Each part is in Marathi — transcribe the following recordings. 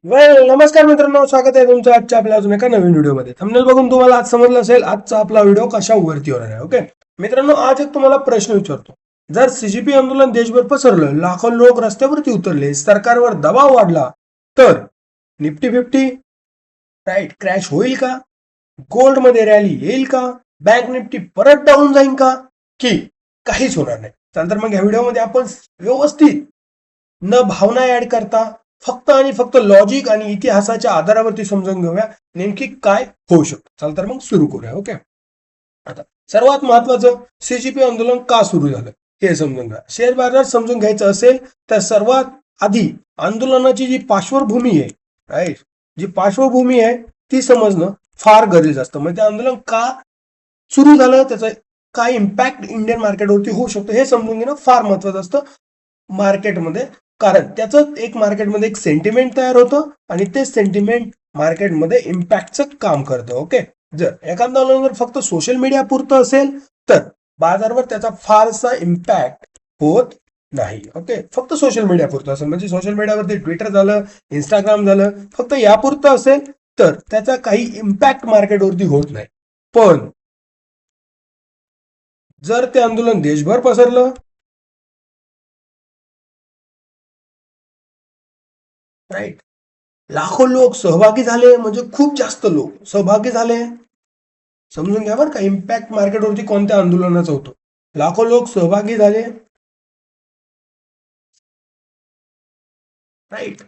नमस्कार मित्रांनो, स्वागत आहे तुमचं आजच्या आपल्या अजून एका नवीन व्हिडिओमध्ये. थंबनेल बघून तुम्हाला आज समजलं असेल आजचा आपला व्हिडिओ कशावरती होणार आहे. ओके मित्रांनो, आज एक तुम्हाला प्रश्न विचारतो. जर सीजीपी आंदोलन देशभर पसरलं, लाखो लोक रस्त्यावरती उतरले, सरकारवर दबाव वाढला, तर निफ्टी 50 राईट क्रॅश होईल का? गोल्ड मध्ये रॅली येईल का? बँक निफ्टी परत डाऊन जाईल का? की काहीच होणार नाही? तर मग या व्हिडिओमध्ये आपण व्यवस्थित न भावना ऍड करता फक्त आणि फक्त लॉजिक आणि इतिहासाच्या आधारावरती समजून घेऊया नेमकी काय होऊ शकतं. चल तर मग सुरू करूया. ओके, आता सर्वात महत्वाचं, सीजीपी आंदोलन का सुरू झालं हे समजून घ्या. शेअर बाजार समजून घ्यायचं असेल तर सर्वात आधी आंदोलनाची जी पार्श्वभूमी आहे, राईट, जी पार्श्वभूमी आहे ती समजणं फार गरजेचं असतं. म्हणजे आंदोलन का सुरू झालं, त्याचा काय इम्पॅक्ट इंडियन मार्केटवरती होऊ शकतो हे समजून घेणं फार महत्वाचं असतं मार्केटमध्ये. कारण त्याचं एक मार्केटमध्ये एक सेंटिमेंट तयार होतं आणि ते सेंटिमेंट मार्केटमध्ये इम्पॅक्टचं काम करतं. ओके, जर एखादा आंदोलन फक्त सोशल मीडिया पुरतं असेल तर बाजारावर त्याचा फारसा इम्पॅक्ट होत नाही. ओके, फक्त सोशल मीडिया पुरतं असेल, म्हणजे सोशल मीडियावरती ट्विटर झालं, इंस्टाग्राम झालं, फक्त यापुरतं असेल तर त्याचा काही इम्पॅक्ट मार्केटवरती होत नाही. पण जर ते आंदोलन देशभर पसरलं, राईट, लाखो लोक सहभागी झाले, म्हणजे खूप जास्त लोक सहभागी झाले, समजून घ्या बरं का इम्पॅक्ट मार्केटवरती कोणत्या आंदोलनाचा होतो. लाखो लोक सहभागी झाले, राईट,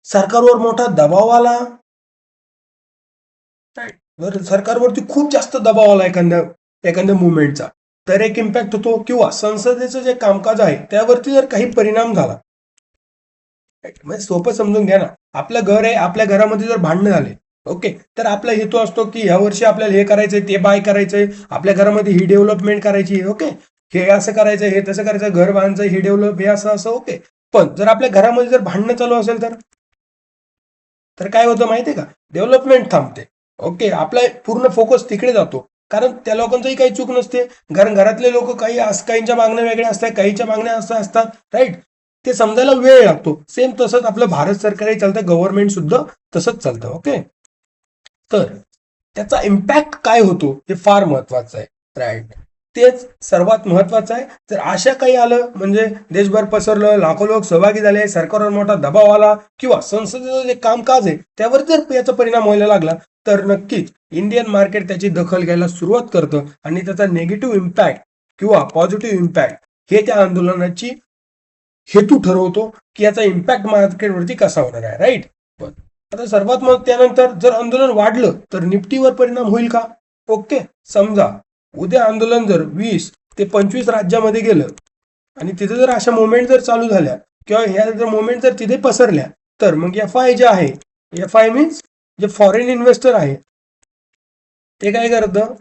सरकारवर मोठा दबाव आला, राईट, जर सरकारवरती खूप जास्त दबाव आला एखाद्या मुवमेंटचा तर एक इम्पॅक्ट होतो, किंवा संसदेचं जे कामकाज आहे त्यावरती जर काही परिणाम झाला. म्हणजे सोपं समजून घ्या ना, आपलं घर आहे, आपल्या घरामध्ये जर भांडणं झाले, ओके, तर आपला हेतू असतो की ह्या वर्षी आपल्याला हे करायचंय, ते बाय करायचंय, आपल्या घरामध्ये ही डेव्हलपमेंट करायची, ओके, हे असं करायचं, हे तसं करायचं, घर बांधायचं, हे डेव्हलप, हे असं असं, ओके. पण जर आपल्या घरामध्ये जर भांडणं चालू असेल तर काय होतं माहितीये का? डेव्हलपमेंट थांबते. ओके, आपला पूर्ण फोकस तिकडे जातो, कारण त्या लोकांचंही काही चूक नसते. कारण घरातले लोक काहींच्या मागण्या वेगळ्या असतात, काहींच्या मागण्या असं असतात, राईट. ते समजायला वेळ लागतो. सेम तसंच आपलं भारत सरकारही चालतं, गव्हर्नमेंट सुद्धा तसंच चालतं. ओके, तर त्याचा इम्पॅक्ट काय होतो हे फार महत्वाचं आहे, राईट. तेच सर्वात महत्वाचं आहे. जर अशा काही आलं, म्हणजे देशभर पसरलं, लाखो लोक सहभागी झाले, सरकारवर मोठा दबाव आला, किंवा संसदेचं जे कामकाज आहे त्यावर जर याचा परिणाम व्हायला लागला, तर नक्कीच इंडियन मार्केट त्याची दखल घ्यायला सुरुवात करतं आणि त्याचा निगेटिव्ह इम्पॅक्ट किंवा पॉझिटिव्ह इम्पॅक्ट हे त्या आंदोलनाची हेतू ठरवतो की याचा इम्पॅक्ट मार्केटवरती कसा होणार आहे, राईट. आता सर्वात मग त्यानंतर जर आंदोलन वाढलं तर निफ्टीवर परिणाम होईल का? ओके, समजा उद्या आंदोलन जर 20 ते 25 राज्यामध्ये गेलं आणि तिथे जर अशा मुवमेंट जर चालू झाल्या, किंवा ह्या जर मुवमेंट जर तिथे पसरल्या, तर मग FI जे आहे, FI मीन्स जे फॉरेन इन्व्हेस्टर आहे, ते काय करतं,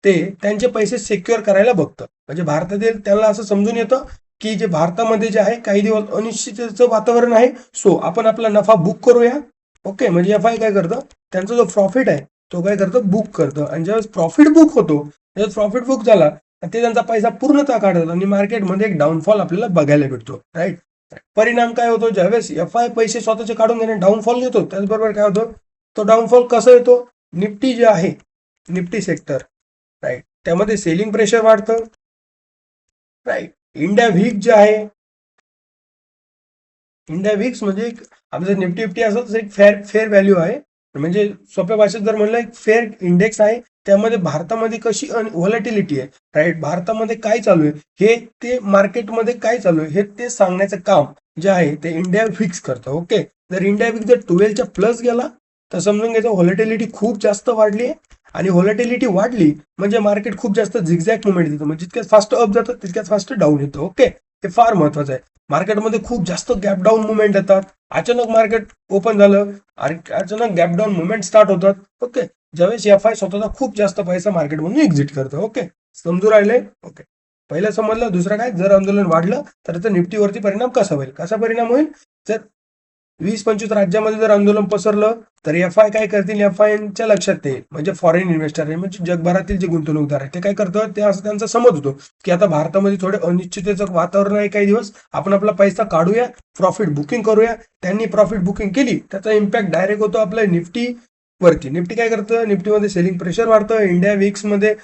ते त्यांचे पैसे सिक्युअर करायला बघतं. म्हणजे भारतातील त्यांना असं समजून येतं की जे भारतामध्ये जे आहे काही दिवस अनिश्चिततेचं वातावरण आहे, सो आपण आपला नफा बुक करूया. ओके, म्हणजे FI काय करतं, त्यांचा जो प्रॉफिट आहे तो काय करतं, बुक करतं. आणि ज्यावेळेस प्रॉफिट बुक होतो, त्यावेळेस प्रॉफिट बुक झाला ते त्यांचा पैसा पूर्णतः काढतात आणि मार्केटमध्ये एक डाऊनफॉल आपल्याला बघायला भेटतो, राईट. परिणाम काय होतो, ज्यावेळेस FI पैसे स्वतःचे काढून घेणे डाऊनफॉल येतो, त्याचबरोबर काय होतं, तो डाऊनफॉल कसा येतो, निफ्टी जे आहे, निफ्टी सेक्टर, राईट, त्यामध्ये सेलिंग प्रेशर वाढतं, राईट. इंडिया व्हिक जे आहे, इंडिया व्हिक्स म्हणजे आपलं निफ्टी फिफ्टी असं एक फेअर व्हॅल्यू आहे. म्हणजे सोप्या भाषेत जर म्हणलं, एक फेअर इंडेक्स आहे. त्यामध्ये भारतामध्ये कशी व्हॉलॅटिलिटी आहे, राईट, भारतामध्ये काय चालू आहे, हे ते मार्केटमध्ये काय चालू आहे हे ते सांगण्याचं काम जे आहे ते इंडिया फिक्स करतं. ओके, जर इंडिया फिक्स जर 12च्या प्लस गेला तर समजून घ्यायचं व्हॉलॅटिलिटी खूप जास्त वाढली आहे. आणि व्हॉलॅटिलिटी वाढली म्हणजे मार्केट खूप जास्त झिगझॅग मुवमेंट देतं, म्हणजे जितक्यात फास्ट अप जातं तितक्यात फास्ट डाऊन येतं. ओके, हे फार महत्वाचं आहे. मार्केटमध्ये खूप जास्त गॅप डाऊन मुवमेंट येतात, अचानक मार्केट ओपन झालं आणि अचानक गॅप डाऊन मुवमेंट स्टार्ट होतात. ओके, ज्यावेळेस FI स्वतःचा खूप जास्त पैसा मार्केटमधून एक्झिट करतं. ओके, समजू राहिले? ओके, पहिलं समजलं. दुसरं काय, जर आंदोलन वाढलं तर निफ्टीवरती परिणाम कसा होईल, कसा परिणाम होईल, जर 20-25 राज्यामध्ये जर आंदोलन पसरलं तर एफ आय काय करतील, एफ-आयच्या लक्षात येईल, म्हणजे फॉरेन इन्व्हेस्टर आहे, म्हणजे जगभरातील जे गुंतवणूकदार आहे ते काय करतात, ते असं त्यांचा समज होतो की आता भारतामध्ये थोडे अनिश्चिततेचं वातावरण आहे काही दिवस, आपण आपला पैसा काढूया, प्रॉफिट बुकिंग करूया. त्यांनी प्रॉफिट बुकिंग केली, त्याचा इम्पॅक्ट डायरेक्ट होतो आपल्या निफ्टी वरती. निफ्टी काय करतं, निफ्टीमध्ये सेलिंग प्रेशर वाढतं, इंडिया विक्स मध्ये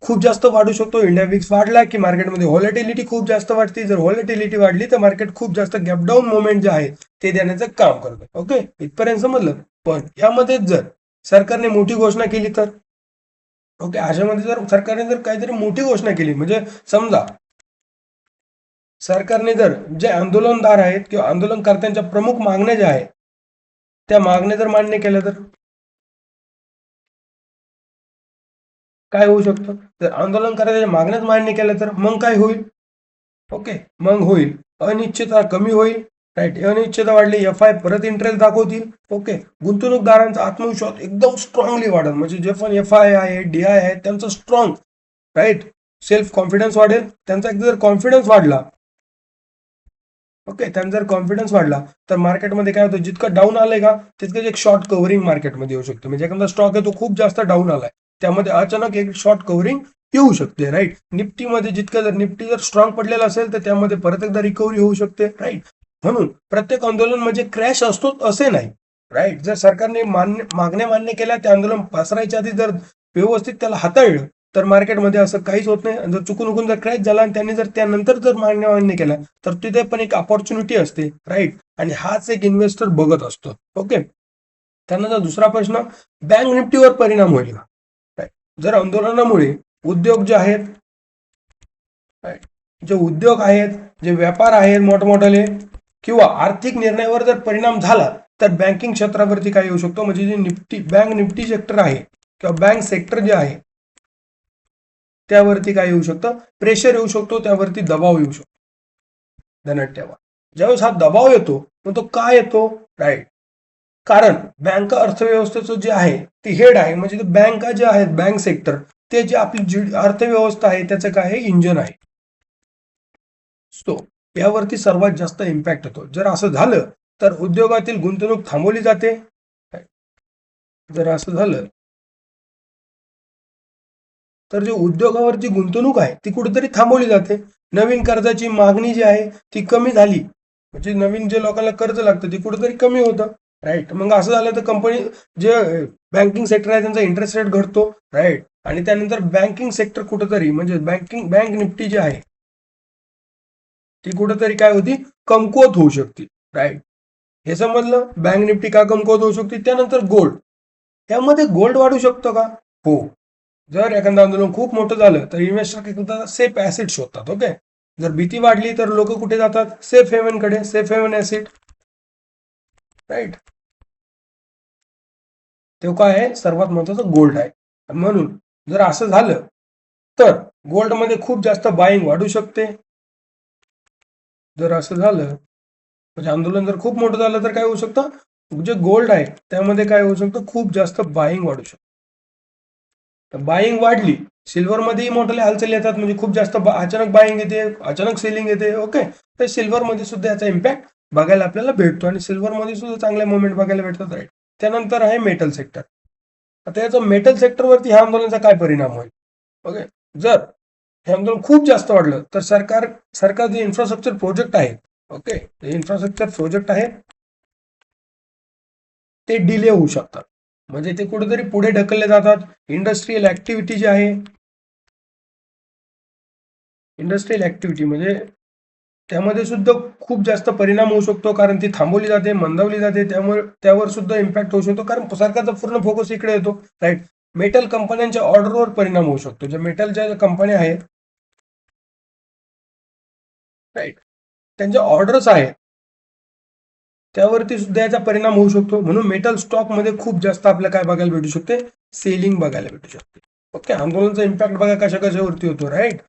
खूप जास्त वाढू शकतो. इंडिया विक्स वाढला की मार्केटमध्ये व्हॉलेटिलिटी खूप जास्त वाढते. जर व्हॉलेटिलिटी वाढली तर मार्केट खूप जास्त गॅपडाऊन मोमेंट जे आहे ते देण्याचं काम करतं. ओके, इथपर्यंत समजलं. पण यामध्ये जर सरकारने मोठी घोषणा केली तर, ओके, अशामध्ये जर सरकारने जर काहीतरी मोठी घोषणा केली, म्हणजे समजा सरकारने जर जे आंदोलनदार आहेत किंवा आंदोलनकर्त्यांच्या प्रमुख मागण्या ज्या आहेत त्या मागण्या जर मान्य केल्या तर काय होऊ शकतं, जर आंदोलनकर्त्यांच्या मागण्याच मान्य केल्या तर मग काय होईल, ओके, मग होईल अनिश्चितता कमी होईल, राईट. अनिश्चितता वाढली, एफ-आय परत इंटरेस्ट दाखवतील, ओके. गुंतवणूकदारांचा आत्मविश्वास एकदम स्ट्रॉंगली वाढेल, म्हणजे जे पण एफ-आय आहे, डी-आय आहे त्यांचा स्ट्रॉंग, राईट, सेल्फ कॉन्फिडन्स वाढेल. त्यांचा एकदा जर कॉन्फिडन्स वाढला, ओके, त्यांचा जर कॉन्फिडन्स वाढला तर मार्केटमध्ये काय होतं, जितकं डाऊन आलंय का तितकंच एक शॉर्ट कव्हरिंग मार्केटमध्ये येऊ शकते. म्हणजे एखादा स्टॉक आहे तो खूप जास्त डाऊन आलाय, त्यामध्ये अचानक एक शॉर्ट कव्हरिंग येऊ शकते, राईट. निफ्टीमध्ये जितकं जर निफ्टी जर स्ट्रॉंग पडलेला असेल तर त्यामध्ये परत एकदा रिकव्हरी होऊ शकते, राईट. म्हणून प्रत्येक आंदोलन म्हणजे क्रॅश असतो असे नाही, राईट. जर सरकारने मागण्या मान्य केल्या, ते आंदोलन पसरायच्या आधी जर व्यवस्थित त्याला हाताळलं तर मार्केटमध्ये असं काहीच होत नाही. जर चुकून जर क्रॅश झाला आणि त्यांनी जर त्यानंतर जर मान्य केला तर तिथे पण एक ऑपॉर्च्युनिटी असते, राईट. आणि हाच एक इन्व्हेस्टर बघत असतो, ओके. त्यानंतर दुसरा प्रश्न, बँक निफ्टीवर परिणाम होईल का, राईट. जर आंदोलनामुळे उद्योग जे आहेत, राईट, जे उद्योग आहेत, जे व्यापार आहेत मोठमोठाले, किंवा आर्थिक निर्णयावर जर परिणाम झाला तर बँकिंग क्षेत्रावरती काय येऊ शकतो, म्हणजे जे निफ्टी बँक निफ्टी सेक्टर आहे किंवा बँक सेक्टर जे आहे त्यावरती काय येऊ शकतं, प्रेशर येऊ शकतो, त्यावरती दबाव येऊ शकतो. ध्यानात ठेवा, ज्यावेळेस हा दबाव येतो मग तो काय येतो, राईट, कारण बँक अर्थव्यवस्थेचं जे आहे ते हेड आहे, म्हणजे बँका जे आहेत, बँक सेक्टर, ते जे आपली अर्थव्यवस्था आहे त्याचं काय आहे, इंजन आहे. सो यावरती सर्वात जास्त इम्पॅक्ट होतो. जर असं झालं तर उद्योगातील गुंतवणूक थांबवली जाते. जर असं झालं तर जे उद्योगावरची गुंतवणूक आहे ती कुठेतरी थांबवली जाते. नवीन कर्जाची मागणी जी आहे ती कमी झाली, म्हणजे नवीन जे लोकांना कर्ज लागतं ते कुठेतरी कमी होतं, राईट. मग असं झालं तर कंपनी जे बँकिंग सेक्टर आहे त्यांचा इंटरेस्ट रेट घटतो, राईट. आणि त्यानंतर बँकिंग सेक्टर कुठेतरी, म्हणजे बँक निफ्टी जी आहे ती कुठेतरी काय होती, कमकुवत होऊ शकते, राईट. हे समजलं, बँक निफ्टी का कमकुवत होऊ शकते. त्यानंतर गोल्ड, त्यामध्ये गोल्ड वाढू शकतो का, हो. जर एखादं आंदोलन खूप मोठं झालं तर इन्व्हेस्टर काय करतात, सेफ ऍसिड शोधतात, ओके. जर भीती वाढली तर लोक कुठे जातात, सेफ हेवन कडे, सेफ हेवन ऍसिड, राईट. तो काय आहे, सर्वात महत्वाचं गोल्ड आहे. म्हणून जर असं झालं तर गोल्डमध्ये खूप जास्त बाईंग वाढू शकते. जर असं झालं म्हणजे आंदोलन जर खूप मोठं झालं तर काय होऊ शकतं, जे गोल्ड आहे त्यामध्ये काय होऊ शकतं, खूप जास्त बाईंग वाढू शकतं. बाईंग वाढली, सिल्वरमध्येही मोठे हालचाली येतात, म्हणजे खूप जास्त अचानक बाईंग येते, अचानक सेलिंग येते, ओके. तर सिल्वरमध्ये सुद्धा याचा इम्पॅक्ट बघायला आपल्याला भेटतो आणि सिल्वरमध्ये सुद्धा चांगले मोमेंट बघायला भेटतात, राईट. त्यानंतर आहे मेटल सेक्टर. आता याचा मेटल सेक्टरवरती ह्या आंदोलनाचा काय परिणाम होईल, ओके. जर हे आंदोलन खूप जास्त वाढलं तर सरकार जे इन्फ्रास्ट्रक्चर प्रोजेक्ट आहे, ओके, इन्फ्रास्ट्रक्चर प्रोजेक्ट आहे ते डिले होऊ शकतात, म्हणजे ते कुठेतरी पुढे ढकलले जातात. इंडस्ट्रियल ऍक्टिव्हिटी जी आहे, इंडस्ट्रियल ऍक्टिव्हिटी म्हणजे त्यामध्ये सुद्धा खूप जास्त परिणाम होऊ शकतो, कारण ती थांबवली जाते, मंदावली जाते, त्यामुळे त्यावर सुद्धा इम्पॅक्ट होऊ शकतो, कारण सरकारचा पूर्ण फोकस इकडे येतो, राईट. मेटल कंपन्यांच्या ऑर्डरवर परिणाम होऊ शकतो. ज्या मेटलच्या कंपन्या आहेत, राईट, त्यांच्या ऑर्डर्स आहेत त्यावरती सुद्धा याचा परिणाम होऊ शकतो. म्हणून मेटल स्टॉक मध्ये खूप जास्त आपल्याला काय बघायला भेटू शकते, सेलिंग बघायला भेटू शकते, ओके. आंदोलनाचा इम्पॅक्ट बघा कशा कशावरती होतो, राईट.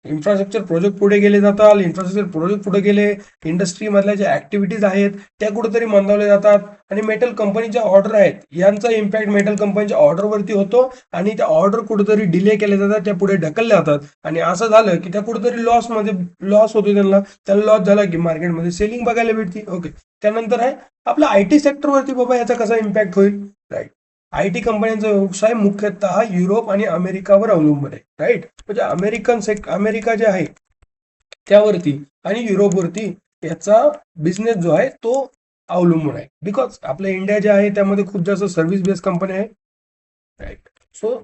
इन्फ्रास्ट्रक्चर प्रोजेक्ट पुढे गेले जातात, इन्फ्रास्ट्रक्चर प्रोजेक्ट पुढे गेले, इंडस्ट्रीमधल्या ज्या ऍक्टिव्हिटीज आहेत त्या कुठेतरी मंदावल्या जातात आणि मेटल कंपनीच्या ऑर्डर आहेत यांचा इम्पॅक्ट मेटल कंपनीच्या ऑर्डरवरती होतो आणि त्या ऑर्डर कुठेतरी डिले केल्या जातात, त्या पुढे ढकलल्या जातात आणि असं झालं की त्या कुठेतरी लॉस होतो त्याला लॉस झाला की मार्केटमध्ये सेलिंग बघायला भेटते. ओके, त्यानंतर आहे आपला आयटी सेक्टरवरती बाबा याचा कसा इम्पॅक्ट होईल. राईट, आयटी कंपन्यांचा व्यवसाय मुख्यतः युरोप आणि अमेरिकावर अवलंबून आहे. राईट, म्हणजे अमेरिका जे आहे त्यावरती आणि युरोपवरती याचा बिझनेस जो आहे तो अवलंबून आहे. बिकॉज आपलं इंडिया जे आहे त्यामध्ये खूप जास्त सर्व्हिस बेस्ड कंपनी आहे. राईट, सो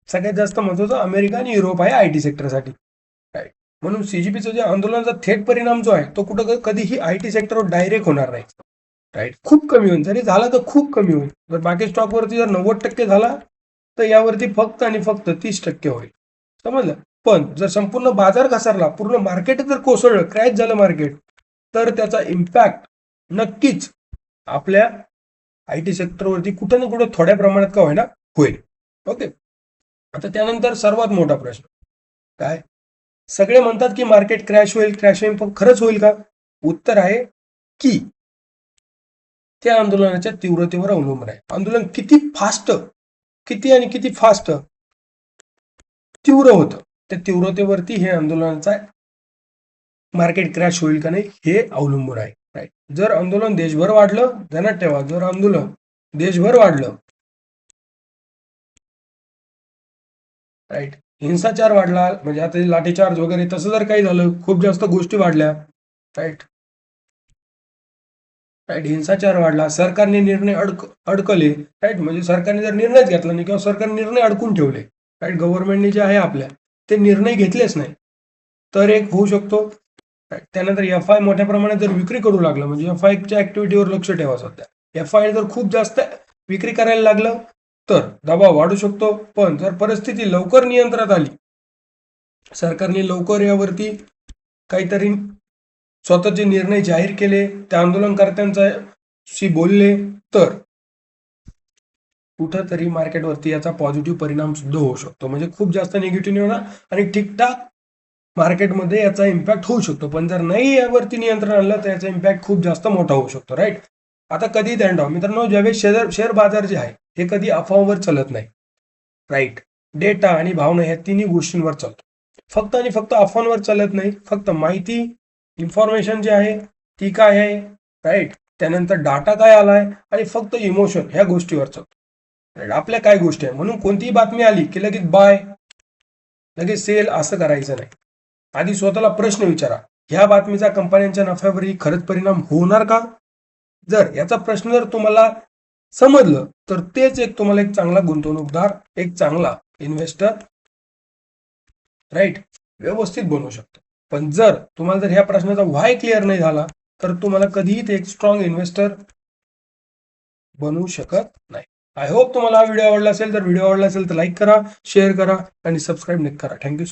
सगळ्यात जास्त महत्वाचं अमेरिका आणि युरोप आहे आयटी सेक्टरसाठी. राईट, म्हणून सीजीपीचं जे आंदोलनाचा थेट परिणाम जो आहे तो कुठं कधीही आयटी सेक्टरवर डायरेक्ट होणार नाही. राईट, खूप कमी होईल, जरी झाला तर खूप कमी होईल. जर बाकी स्टॉकवरती जर 90% झाला तर यावरती फक्त आणि फक्त 30% होईल. समजलं. पण जर संपूर्ण बाजार घसरला, पूर्ण मार्केट जर कोसळलं, क्रॅश झालं मार्केट, तर त्याचा इम्पॅक्ट नक्कीच आपल्या आयटी सेक्टरवरती कुठं ना कुठं थोड्या प्रमाणात का होईना होईल. ओके, आता त्यानंतर सर्वात मोठा प्रश्न काय, सगळे म्हणतात की मार्केट क्रॅश होईल, पण खरंच होईल का. उत्तर आहे की त्या आंदोलनाच्या तीव्रतेवर अवलंबून आहे. आंदोलन किती फास्ट तीव्र होतं, त्या तीव्रतेवरती हे आंदोलनाचा मार्केट क्रॅश होईल का नाही हे अवलंबून आहे. राईट, जर आंदोलन देशभर वाढलं, ध्यानात ठेवा, जर आंदोलन देशभर वाढलं, राईट, हिंसाचार वाढला, म्हणजे आता लाठीचार्ज वगैरे तसं जर काही झालं, खूप जास्त गोष्टी वाढल्या, राईट, हिंसाचार वाढला, सरकारने निर्णय अडकले, राईट, म्हणजे सरकारने जर निर्णयच घेतला नाही किंवा सरकारने निर्णय अडकून ठेवले, राईट, गव्हर्नमेंटने जे आहे आपल्या ते निर्णय घेतलेच नाही, तर एक होऊ शकतो. त्यानंतर एफआय मोठ्या प्रमाणात जर विक्री करू लागलं, म्हणजे एफआयच्या ऍक्टिव्हिटीवर लक्ष ठेवा. सध्या एफआय जर खूप जास्त विक्री करायला लागलं तर दबाव वाढू शकतो. पण जर परिस्थिती लवकर नियंत्रणात आली, सरकारने लवकर यावरती काहीतरी स्वतःचे निर्णय जाहीर केले, त्या आंदोलनकर्त्यांशी बोलले, तर कुठंतरी मार्केटवरती याचा पॉझिटिव्ह परिणाम सुद्धा होऊ शकतो. म्हणजे खूप जास्त निगेटिव्ह होणार आणि ठीकठाक मार्केटमध्ये याचा इम्पॅक्ट होऊ शकतो. पण जर नाही यावरती नियंत्रण आणलं तर याचा इम्पॅक्ट खूप जास्त मोठा होऊ शकतो. राईट, आता कधी ध्यान ठेवा मित्रांनो, ज्यावेळेस शेअर बाजार जे आहे हे कधी अफवावर चालत नाही. राईट, डेटा आणि भावना ह्या तिन्ही गोष्टींवर चालतो. फक्त आणि फक्त अफवांवर चालत नाही. फक्त माहिती, इन्फॉर्मेशन जे आहे ती काय आहे, राईट, त्यानंतर डाटा काय आलाय आणि फक्त इमोशन ह्या गोष्टीवर चालतो. राईट, आपल्या काय गोष्टी आहे, म्हणून कोणतीही बातमी आली की लगेच बाय, लगेच सेल असं करायचं नाही. आधी स्वतःला प्रश्न विचारा, ह्या बातमीचा कंपन्यांच्या नफ्यावरही खरंच परिणाम होणार का. जर याचा प्रश्न जर तुम्हाला समजलं तर तेच तुम्हाला एक चांगला गुंतवणूकदार, एक चांगला इन्व्हेस्टर, राईट, व्यवस्थित बनवू शकतो. पण जर तुम्हाला ह्या प्रश्नाचा व्हाय क्लिअर नाही झाला तर तुम्हाला कधीही ते एक स्ट्रॉंग इन्व्हेस्टर बनवू शकत नाही. आय होप तुम्हाला हा व्हिडिओ आवडला असेल तर लाईक करा, शेअर करा आणि सबस्क्राईब नक्की करा. थँक्यू.